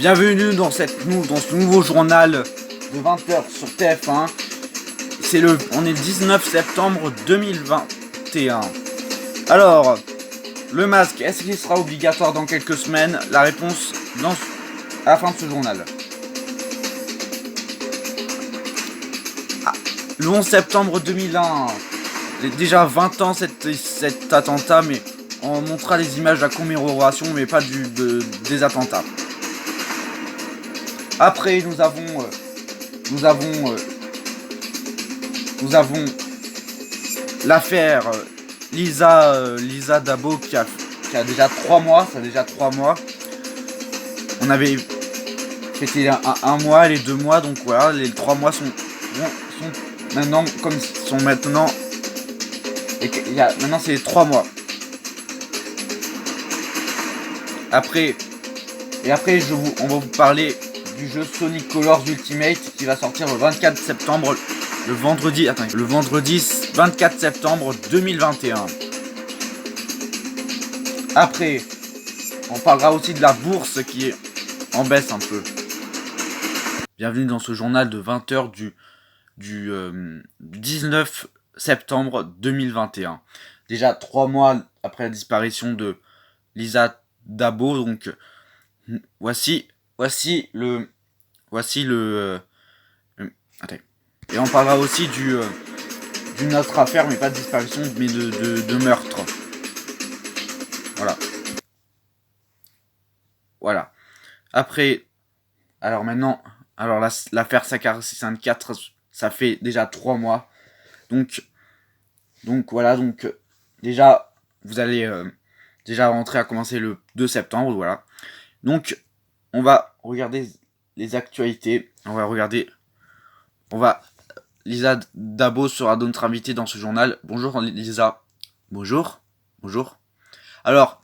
Bienvenue dans ce nouveau journal de 20h sur TF1. On est le 19 septembre 2021. Alors, le masque, est-ce qu'il sera obligatoire dans quelques semaines? La réponse à la fin de ce journal. Le 11 septembre 2001, déjà 20 ans cet attentat, mais on montrera les images de la commémoration, mais pas des attentats. Après, nous avons l'affaire Lisa Dabo qui a déjà 3 mois. Ça a déjà 3 mois. C'était un mois, les 2 mois, donc voilà, les 3 mois sont maintenant comme sont maintenant. Maintenant c'est les 3 mois. Après, on va vous parler du jeu Sonic Colors Ultimate qui va sortir le 24 septembre, le vendredi 24 septembre 2021. Après, on parlera aussi de la bourse qui est en baisse un peu. Bienvenue dans ce journal de 20h du 19 septembre 2021. Déjà 3 mois après la disparition de Lisa Dabo, donc voici le et on parlera aussi d'une autre affaire, mais pas de disparition, mais de meurtre. Voilà. Après, l'affaire Sakar 654, ça fait déjà 3 mois. Donc voilà, déjà, vous allez déjà rentrer à commencer le 2 septembre, voilà. Donc, on va regarder les actualités. Lisa Dabo sera notre invitée dans ce journal. Bonjour Lisa. Bonjour. Alors,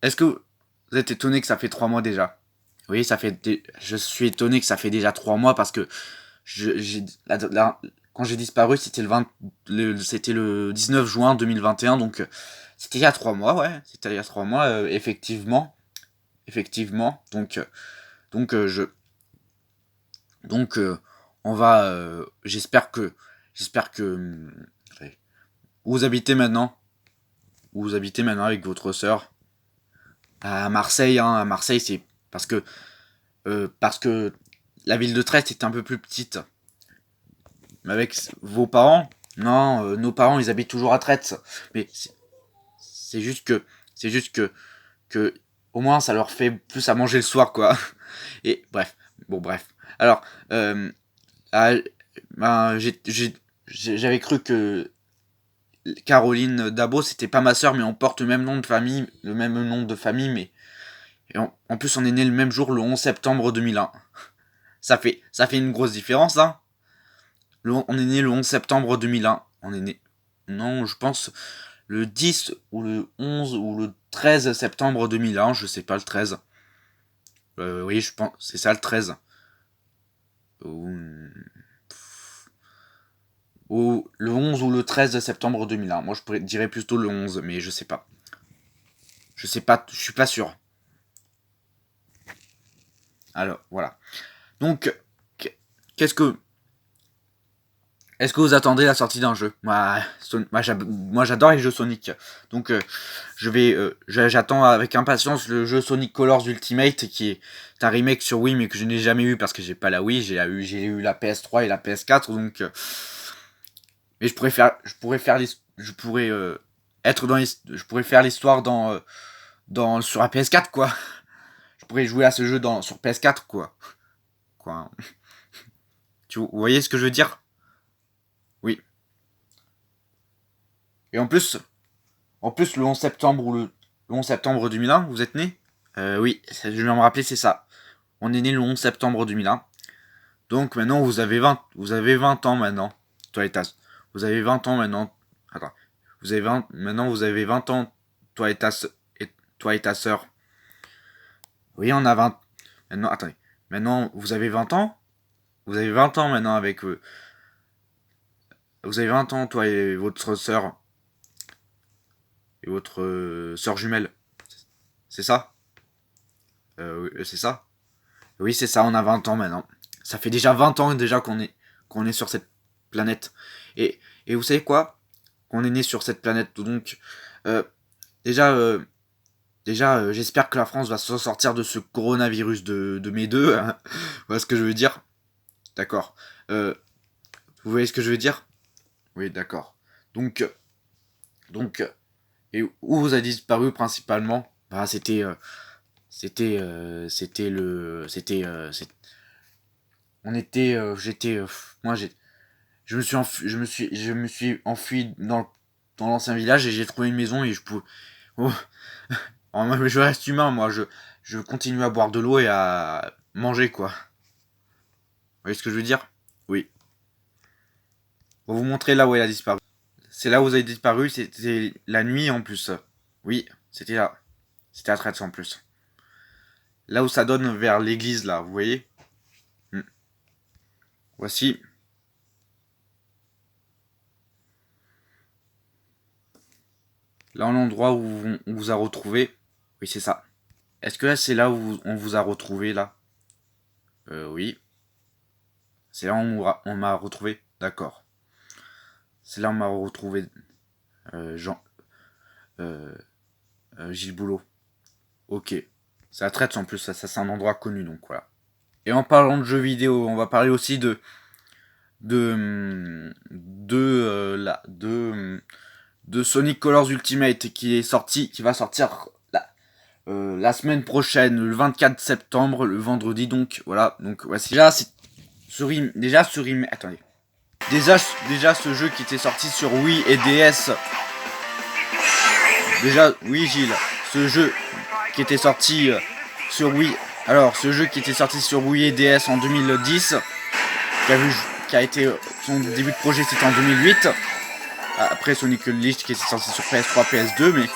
est-ce que vous êtes étonné que ça fait 3 mois déjà? Oui, je suis étonné que ça fait déjà 3 mois parce que quand j'ai disparu, c'était le 19 juin 2021, donc c'était il y a 3 mois, ouais. C'était il y a 3 mois, effectivement. On va. J'espère que. Où vous habitez maintenant? Où vous habitez maintenant avec votre sœur? À Marseille, hein. À Marseille, c'est parce que la ville de Trest est un peu plus petite. Mais avec vos parents? Non, nos parents, ils habitent toujours à Trest. Mais c'est juste que au moins ça leur fait plus à manger le soir, quoi. Et bref. Alors, j'avais cru que Caroline Dabo, c'était pas ma sœur, mais on porte le même nom de famille, mais en plus on est né le même jour, le 11 septembre 2001. Ça fait une grosse différence, hein. On est né le 11 septembre 2001. On est né, non, je pense le 10 ou le 11 ou le 13 septembre 2001, je sais pas, le 13. Oui, je pense, c'est ça, le 13. Ou le 11 ou le 13 septembre 2001. Moi, je dirais plutôt le 11, mais je sais pas. Je suis pas sûr. Alors, voilà. Donc, est-ce que vous attendez la sortie d'un jeu? Moi, j'adore les jeux Sonic. Donc, j'attends avec impatience le jeu Sonic Colors Ultimate, qui est un remake sur Wii, mais que je n'ai jamais eu parce que j'ai pas la Wii. J'ai eu la PS3 et la PS4, donc. Mais je pourrais faire l'histoire sur la PS4, quoi. Je pourrais jouer à ce jeu sur PS4, quoi. Vous voyez ce que je veux dire? Oui. Et en plus, le 11 septembre le 11 septembre 2001, vous êtes né? Oui, je viens me rappeler, c'est ça. On est né le 11 septembre 2001. Donc maintenant, vous avez 20 ans maintenant. Vous avez 20 ans maintenant. Attends. Maintenant, vous avez 20 ans, toi et ta sœur. Oui, on a 20. Maintenant, attendez. Maintenant, vous avez 20 ans? Vous avez 20 ans maintenant avec eux. Vous avez 20 ans, toi et votre sœur. Et votre sœur jumelle. C'est ça? C'est ça? Oui, c'est ça, on a 20 ans maintenant. Ça fait déjà 20 ans déjà qu'on est sur cette planète. Et vous savez quoi? Qu'on est né sur cette planète. Donc, euh, déjà, j'espère que la France va s'en sortir de ce coronavirus de mes deux. Hein. Vous voyez ce que je veux dire? D'accord. Euh, vous voyez ce que je veux dire? Oui, d'accord. Donc, donc, et où vous a disparu principalement? Bah, on était, j'étais, moi, je me suis enfui dans l'ancien village et j'ai trouvé une maison et je pouvais, oh, je reste humain, moi, je continue à boire de l'eau et à manger, quoi. Vous voyez ce que je veux dire? Oui. On va vous montrer là où elle a disparu. C'est là où vous avez disparu, c'était la nuit en plus. Oui, c'était là. C'était à Traître en plus. Là où ça donne vers l'église, là, vous voyez? Hmm. Voici. Là, l'endroit où on vous a retrouvé. Oui, c'est ça. Est-ce que là, c'est là où on vous a retrouvé, là? Oui. C'est là où on m'a retrouvé. D'accord. C'est là où on m'a retrouvé Jean, euh, Gilles Boulot. Ok. C'est à Traître en plus, ça c'est un endroit connu, donc voilà. Et en parlant de jeux vidéo, on va parler aussi de Sonic Colors Ultimate qui va sortir la semaine prochaine, le 24 septembre, le vendredi donc, voilà. Donc voici. Attendez. Déjà ce jeu qui était sorti sur Wii et DS. Déjà, oui Gilles, ce jeu qui était sorti sur Wii. Alors, ce jeu qui était sorti sur Wii et DS en 2010, qui a, vu, qui a été son début de projet, c'était en 2008. Après Sonic Unleashed qui est sorti sur PS3, PS2, mais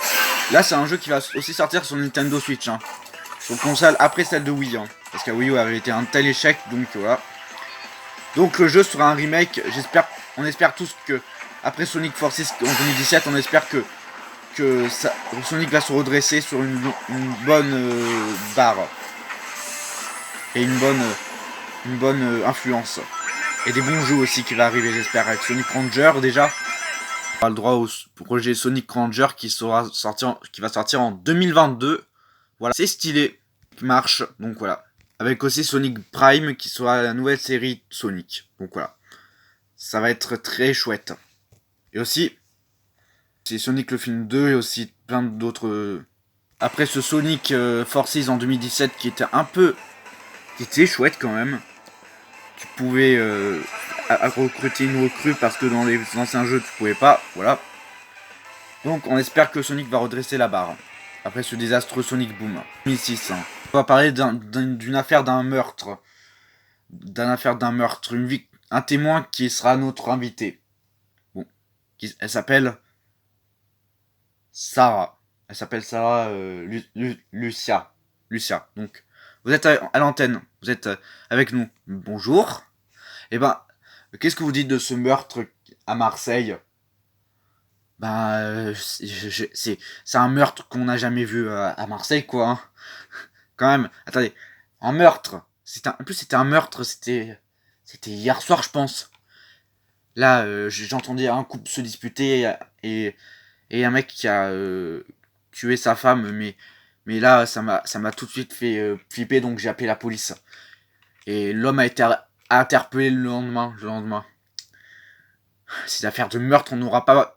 là c'est un jeu qui va aussi sortir sur Nintendo Switch, hein, sur console après celle de Wii, hein, parce que Wii U avait été un tel échec, donc voilà. Donc le jeu sera un remake. On espère tous que après Sonic Forces en 2017, on espère que Sonic va se redresser sur une bonne barre et une bonne influence. Et des bons jeux aussi qui va arriver, j'espère, avec Sonic Ranger déjà. On a le droit au projet Sonic Ranger qui va sortir en 2022. Voilà, c'est stylé, qui marche, donc voilà. Avec aussi Sonic Prime qui sera la nouvelle série Sonic. Donc voilà, ça va être très chouette. Et aussi, c'est Sonic le film 2 et aussi plein d'autres. Après ce Sonic Forces en 2017 qui était chouette quand même. Tu pouvais recruter une recrue parce que dans les anciens jeux tu pouvais pas. Voilà. Donc on espère que Sonic va redresser la barre. Après ce désastreux Sonic Boom 2006. Hein. On va parler d'une affaire d'un meurtre. Un témoin qui sera notre invité. Bon. Elle s'appelle Sarah. Elle s'appelle Sarah Lucia. Lucia. Donc, vous êtes à l'antenne. Vous êtes avec nous. Bonjour. Eh ben, qu'est-ce que vous dites de ce meurtre à Marseille? Ben, c'est un meurtre qu'on n'a jamais vu à Marseille, quoi. Hein. Quand même. Attendez. Un meurtre. En plus, c'était un meurtre. C'était hier soir, je pense. Là, j'ai entendu un couple se disputer et un mec qui a tué sa femme, mais là, ça m'a tout de suite fait flipper, donc j'ai appelé la police. Et l'homme a été interpellé le lendemain. Ces affaires de meurtre, on n'en aura pas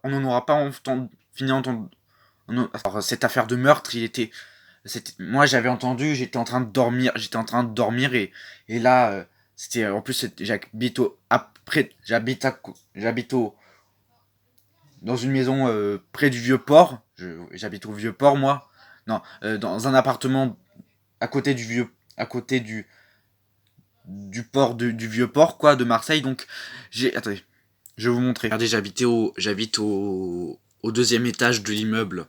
fini d'entendre. Alors, cette affaire de meurtre, moi j'avais entendu, j'étais en train de dormir et là, en plus, j'habite dans une maison près du vieux port. J'habite au vieux port, moi. Non, dans un appartement à côté du port du vieux port, quoi, de Marseille. Donc, attendez, je vais vous montrer. Regardez, j'habite au deuxième étage de l'immeuble.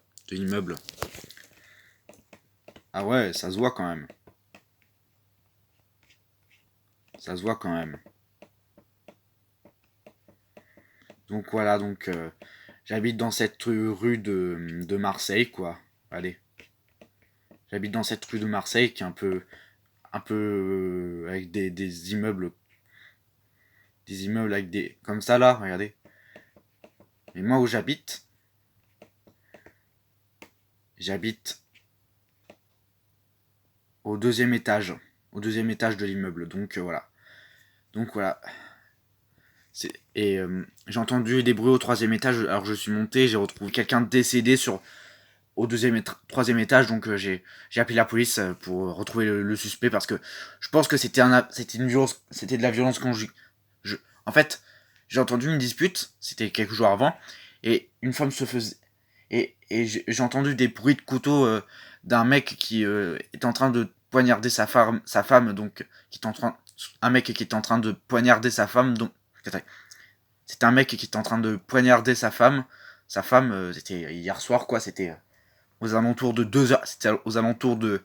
Ah ouais, ça se voit quand même. Ça se voit quand même. Donc voilà, j'habite dans cette rue de Marseille, quoi. Allez. J'habite dans cette rue de Marseille qui est un peu avec des immeubles avec des comme ça là, regardez. Et moi où j'habite au deuxième étage de l'immeuble. Donc voilà. J'ai entendu des bruits au troisième étage. Alors je suis monté, j'ai retrouvé quelqu'un décédé au troisième étage. Donc j'ai appelé la police pour retrouver le suspect parce que je pense que c'était de la violence conjugale. En fait, j'ai entendu une dispute, c'était quelques jours avant, et une femme se faisait et j'ai entendu des bruits de couteau d'un mec qui est en train de poignarder sa femme, donc un mec qui est en train de poignarder sa femme, donc c'était un mec qui est en train de poignarder sa femme, c'était hier soir quoi, c'était aux alentours de 2 heures, c'était aux alentours de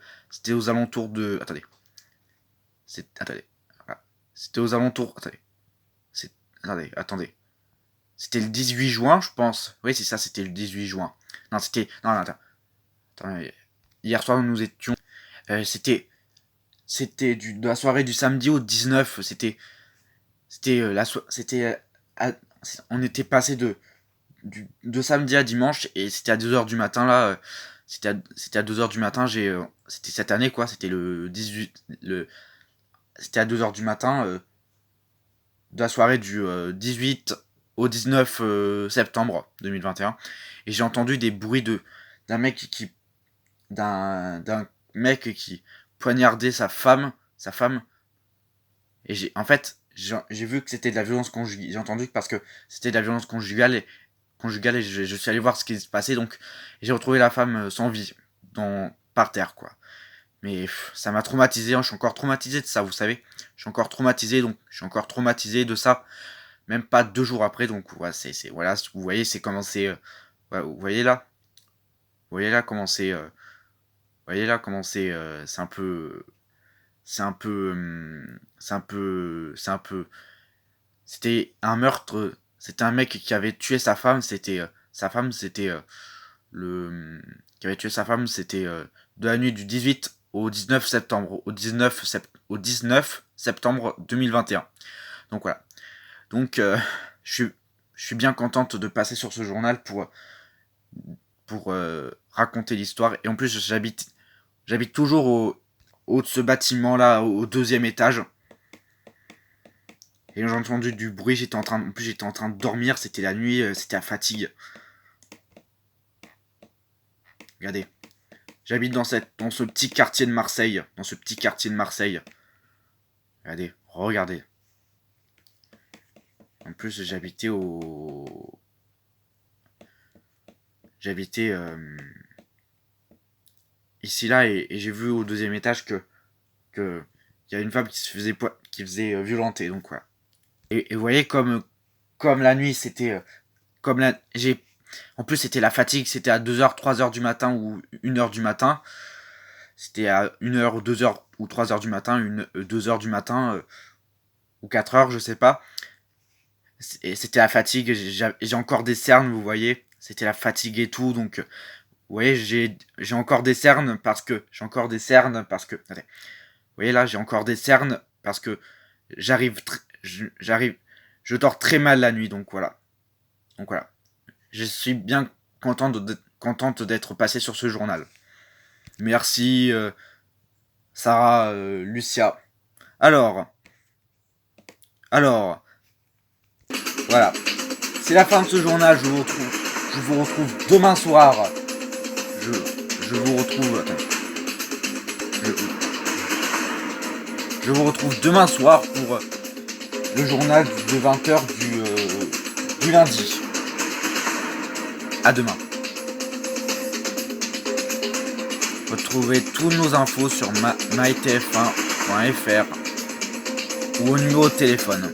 voilà. C'était aux alentours c'était le 18 juin, je pense. Oui, c'est ça, c'était le 18 juin. Non, c'était. Non, attends. Hier soir, nous étions. C'était de la soirée du samedi au 19. On était passé de samedi à dimanche et c'était à 2h du matin là. C'était à 2h du matin. C'était cette année quoi. C'était le 18. C'était à 2h du matin de la soirée du 18 au 19 septembre 2021. Et j'ai entendu des bruits d'un mec qui poignardait sa femme. Et j'ai vu que c'était de la violence conjugale. J'ai entendu parce que c'était de la violence conjugale et je suis allé voir ce qui se passait. Donc j'ai retrouvé la femme sans vie par terre quoi. Mais ça m'a traumatisé, hein. Je suis encore traumatisé de ça, vous savez. Je suis encore traumatisé de ça. Même pas 2 jours après, donc ouais, voilà, vous voyez, c'est comment c'est. Ouais, vous voyez là comment c'est. C'est un peu. C'était un meurtre. C'était un mec qui avait tué sa femme. Qui avait tué sa femme. C'était de la nuit du 18 au 19 septembre. Au 19 septembre 2021. Donc voilà. Donc je suis bien contente de passer sur ce journal pour raconter l'histoire. Et en plus, j'habite toujours au haut de ce bâtiment là, au deuxième étage. Et j'ai entendu du bruit, j'étais en train de dormir, c'était la nuit, c'était la fatigue. Regardez. J'habite dans ce petit quartier de Marseille. Regardez. En plus, j'habitais ici là et j'ai vu au deuxième étage que il y a une femme qui se faisait violenter, donc voilà. Et vous voyez comme la nuit c'était en plus c'était la fatigue, c'était à 2h, 3h du matin ou 1h du matin. C'était à 1h ou 2h ou 3h du matin, 2h du matin ou 4h, je sais pas. Et c'était la fatigue, j'ai encore des cernes, vous voyez. C'était la fatigue et tout, donc vous voyez, j'ai encore des cernes parce que attendez. Vous voyez là, j'ai encore des cernes parce que je dors très mal la nuit, donc voilà. Je suis bien contente d'être passé sur ce journal. Merci Sarah, Lucia. Alors, voilà. C'est la fin de ce journal. Je vous retrouve demain soir. Je vous retrouve. Attends. Je vous retrouve demain soir pour le journal de 20h du lundi. À demain. Retrouvez toutes nos infos sur mytf1.fr ou au numéro de téléphone